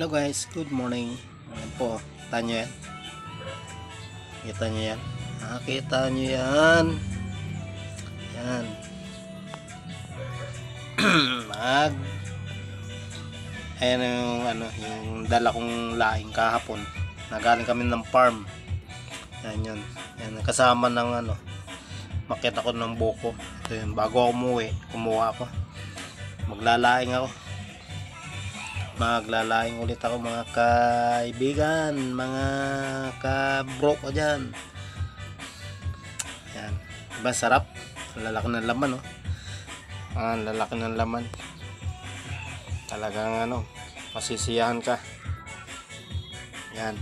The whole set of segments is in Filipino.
Hello guys, good morning. Ayan po, kita nyo yan. Kita nyo yan. Nakakita nyo yan. Yan. Ayan yung dala kong laing kahapon. Nagaling kami ng farm. Yan yun. Yan, kasama ng makita ko ng buko. Ito yun, bago ako umuwi, kumuha ako. Maglalaing ulit ako mga kaibigan, mga kabro ko dyan. Yan, diba sarap? Lalaki ng laman, oh. Lalaki ng laman. Talagang masisiyahan ka. Yan.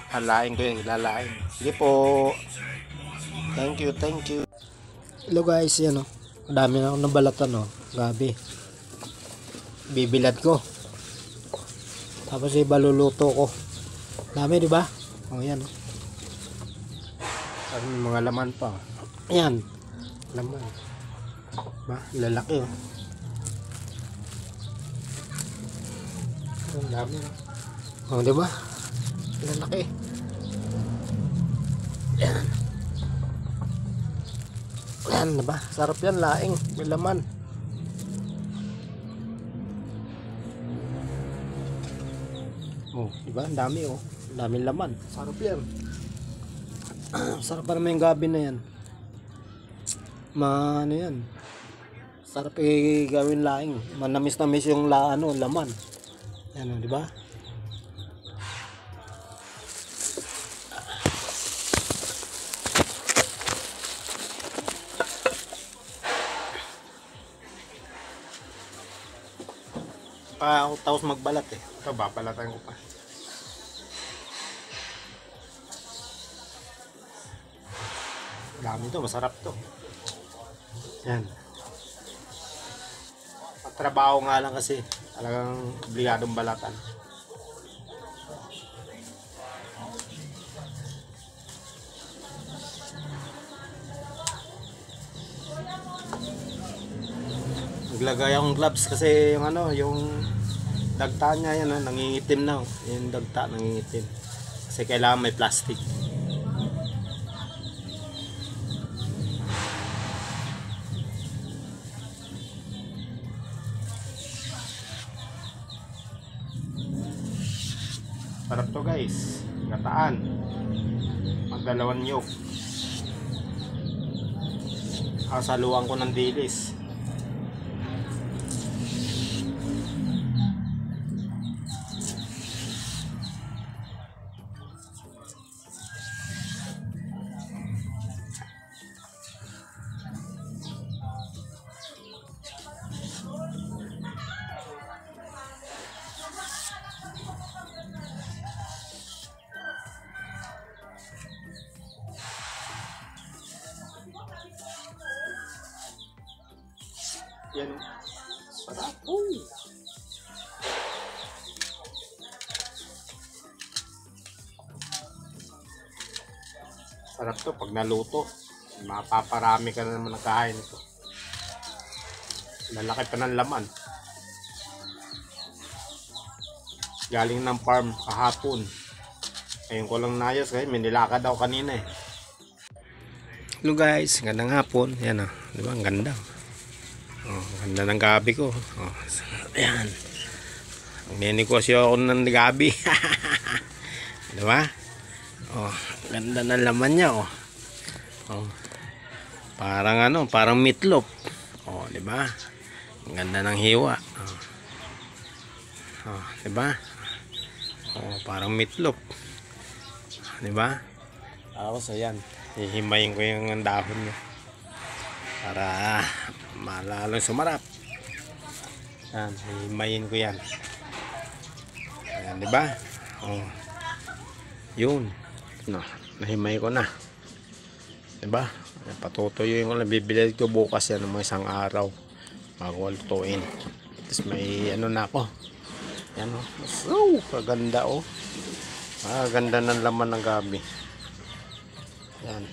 Halain ko yun, ilalain. Sige po. Thank you. Hello guys, yan oh. Madami na akong nabalatan, oh. Gabi. Bibilad ko. Tapos ibaluluto ko. Dami, di ba? Oh, yan, oh. May mga laman pa. Ayan. Laman. Ba, lalaki, oh. Ang dami, oh. Oh, di ba? Lalaki. Ayan. Yan, diba? Sarap yan, laing. May laman. Oh, diba? Ang dami, oh. Ang daming laman. Sarap yan. Sarap pa naman yung gabi na yan. Yan. Sarap gawin laing. Manamis-namis yung laman. Yan, oh, diba? Ako tapos magbalat eh. Ito, babalatan ko pa. Dami to, masarap to. Yan. Pagtrabaho nga lang kasi, talagang obligadong balatan. Naglagay akong gloves kasi yung dagta niya yan, nangingitim na. Yung dagta nangingitim. Kasi kailangan may plastic. Sarap to guys. Gataan. Magdalawan nyug. Saluan ko ng dilis. Yan. Sarap. Sarap to pag naluto. Mapaparami ka na naman ng kain ito. Lalaki pa ng laman. Galing ng farm kahapon. Ayun ko lang nayos kasi may nilakad daw kanina eh. Hello guys, gandang hapon. Yan oh. Diba? Ang ganda. Oh, ganda ng gabi ko. Oh, ayan. May negosyo ako ng gabi. Diba? Oh, ganda ng laman niya, oh. Oh. Parang meatloaf. Oh, diba? Ang ganda ng hiwa. Oh. Oh, diba? Oh, parang meatloaf. Diba? Tapos ayan, hihimayin ko yung dahon niya para malalong sumarap. Yan, hihimayin ko yan. Ayan, diba? Oh. Yun. No, nahimay ko na. Diba? Patutuyuin ko na. Bibilad ko bukas yan ng mga isang araw bago lutuin. Tapos may na ako. Yan o. Oh, kaganda o. Kaganda ng laman ng gabi. Yan.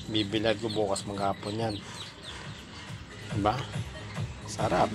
Bibilad ko bukas maghapon yan. Diba? Sarap.